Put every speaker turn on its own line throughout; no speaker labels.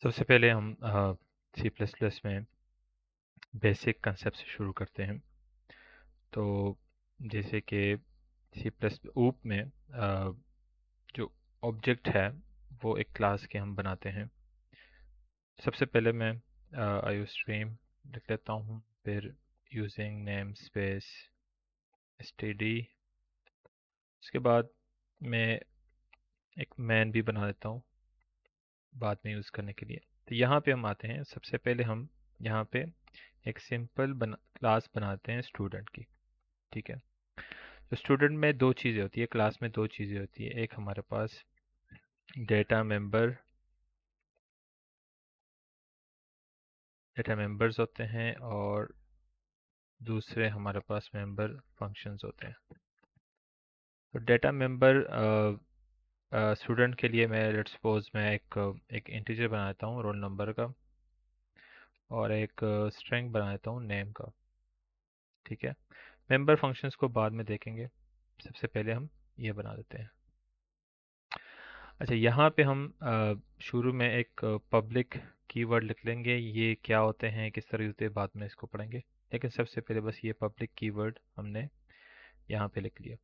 सबसे पहले हम सी प्लस प्लस में बेसिक कंसेप्ट से शुरू करते हैं। तो जैसे कि सी प्लस ऊप में जो ऑब्जेक्ट है वो एक क्लास के हम बनाते हैं। सबसे पहले मैं आईओस्ट्रीम लिख लेता हूँ, फिर यूजिंग नेम स्पेस std। उसके बाद मैं एक मैन भी बना देता हूँ बाद में यूज़ करने के लिए। तो यहाँ पे हम आते हैं, सबसे पहले हम यहाँ पे एक सिंपल क्लास बनाते हैं स्टूडेंट की। ठीक है, तो स्टूडेंट में दो चीज़ें होती है, क्लास में दो चीज़ें होती है। एक हमारे पास डेटा मेंबर्स होते हैं और दूसरे हमारे पास मेंबर फंक्शंस होते हैं। तो डेटा मेंबर स्टूडेंट के लिए मैं लेट्स सपोज मैं एक इंटीजर बनाता हूँ रोल नंबर का, और एक स्ट्रिंग बनाता हूँ नेम का। ठीक है, मेंबर फंक्शंस को बाद में देखेंगे, सबसे पहले हम ये बना देते हैं। अच्छा, यहाँ पे हम शुरू में एक पब्लिक कीवर्ड लिख लेंगे। ये क्या होते हैं, किस तरह होते हैं, बाद में इसको पढ़ेंगे। लेकिन सबसे पहले बस ये पब्लिक कीवर्ड हमने यहाँ पे लिख लिया।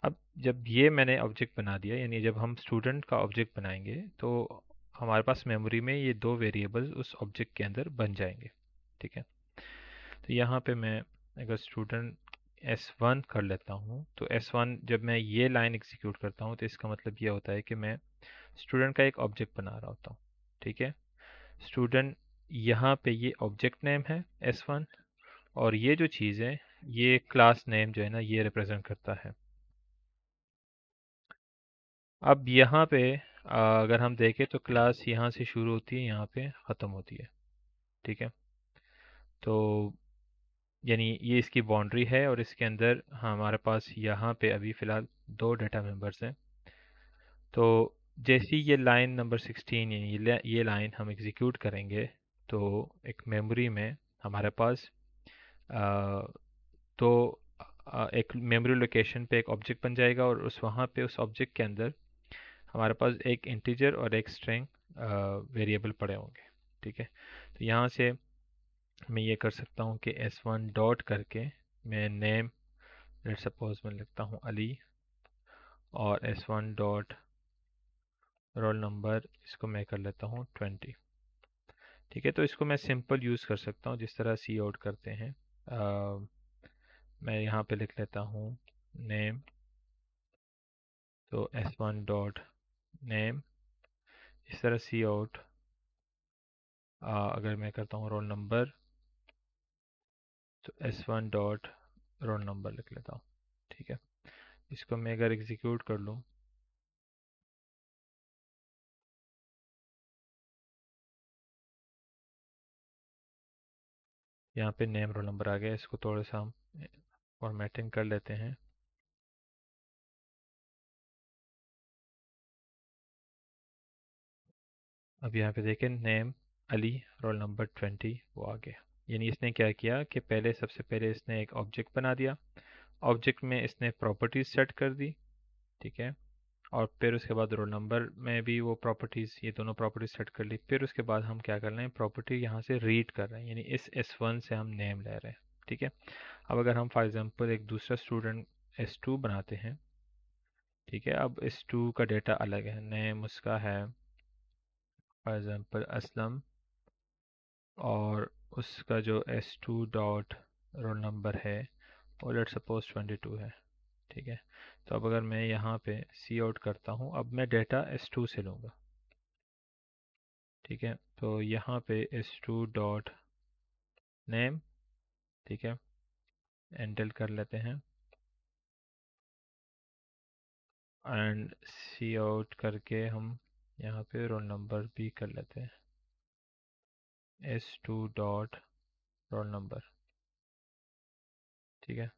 अब जब ये मैंने ऑब्जेक्ट बना दिया, यानी जब हम स्टूडेंट का ऑब्जेक्ट बनाएंगे तो हमारे पास मेमोरी में ये दो वेरिएबल्स उस ऑब्जेक्ट के अंदर बन जाएंगे। ठीक है, तो यहाँ पे मैं अगर स्टूडेंट S1 कर लेता हूँ, तो S1 जब मैं ये लाइन एग्जीक्यूट करता हूँ तो इसका मतलब ये होता है कि मैं स्टूडेंट का एक ऑब्जेक्ट बना रहा होता हूँ। ठीक है, स्टूडेंट यहाँ पे ये ऑब्जेक्ट नेम है S1, और ये जो चीज़ है ये क्लास नेम जो है ना ये रिप्रेजेंट करता है। अब यहाँ पे अगर हम देखें तो क्लास यहाँ से शुरू होती है, यहाँ पे ख़त्म होती है। ठीक है, तो यानी ये इसकी बाउंड्री है, और इसके अंदर हमारे पास यहाँ पे अभी फ़िलहाल दो डेटा मेंबर्स हैं। तो जैसी ये लाइन नंबर 16 यानी ये लाइन हम एग्जीक्यूट करेंगे, तो एक मेमोरी में हमारे पास अ, तो एक मेमोरी लोकेशन पे एक ऑब्जेक्ट बन जाएगा, और उस वहाँ पे उस ऑब्जेक्ट के अंदर हमारे पास एक इंटीजर और एक स्ट्रिंग वेरिएबल पड़े होंगे। ठीक है, तो यहाँ से मैं ये कर सकता हूँ कि S1 डॉट करके मैं नेम लेट्स सपोज मैं लिखता हूँ अली, और S1 डॉट रोल नंबर इसको मैं कर लेता हूँ 20। ठीक है, तो इसको मैं सिंपल यूज़ कर सकता हूँ जिस तरह सी आउट करते हैं। मैं यहाँ पे लिख लेता हूँ नेम, तो S1 डॉट नेम। इस तरह सी आउट अगर मैं करता हूँ रोल नंबर, तो S1 डॉट रोल नंबर लिख लेता हूँ। ठीक है, इसको मैं अगर एग्जीक्यूट कर लूँ, यहाँ पे नेम रोल नंबर आ गया। इसको थोड़ा सा हम फॉर्मेटिंग कर लेते हैं। अब यहाँ पे देखें नेम अली रोल नंबर 20 वो आ गया। यानी इसने क्या किया कि पहले सबसे पहले इसने एक ऑब्जेक्ट बना दिया, ऑब्जेक्ट में इसने प्रॉपर्टीज सेट कर दी। ठीक है, और फिर उसके बाद रोल नंबर में भी वो प्रॉपर्टीज़, ये दोनों प्रॉपर्टीज सेट कर ली। फिर उसके बाद हम क्या कर रहे हैं, प्रॉपर्टी यहाँ से रीड कर रहे हैं, यानी इस S1 से हम नेम ले रहे हैं। ठीक है, अब अगर हम फॉर एग्जांपल एक दूसरा स्टूडेंट S2 बनाते हैं। ठीक है, अब S2 का डेटा अलग है, नेम उसका है फॉर एग्जांपल असलम, और उसका जो S2 डॉट रोल नंबर है वो लेट सपोज 22 है। ठीक है, तो अब अगर मैं यहाँ पे सी आउट करता हूँ, अब मैं डेटा S2 से लूँगा। ठीक है, तो यहाँ पे S2 डॉट नेम, ठीक है, एंटर कर लेते हैं, एंड सी आउट करके हम यहाँ पे रोल नंबर भी कर लेते हैं, S2 डॉट रोल नंबर। ठीक है,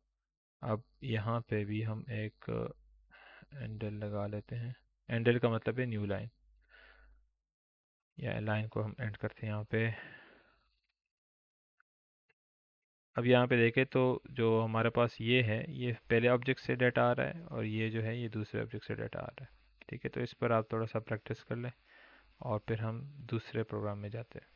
अब यहाँ पे भी हम एक एंडल लगा लेते हैं। एंडल का मतलब है न्यू लाइन, या लाइन को हम एंड करते हैं यहाँ पे। अब यहाँ पे देखें तो जो हमारे पास ये है, ये पहले ऑब्जेक्ट से डाटा आ रहा है, और ये जो है ये दूसरे ऑब्जेक्ट से डाटा आ रहा है। ठीक है, तो इस पर आप थोड़ा सा प्रैक्टिस कर लें, और फिर हम दूसरे प्रोग्राम में जाते हैं।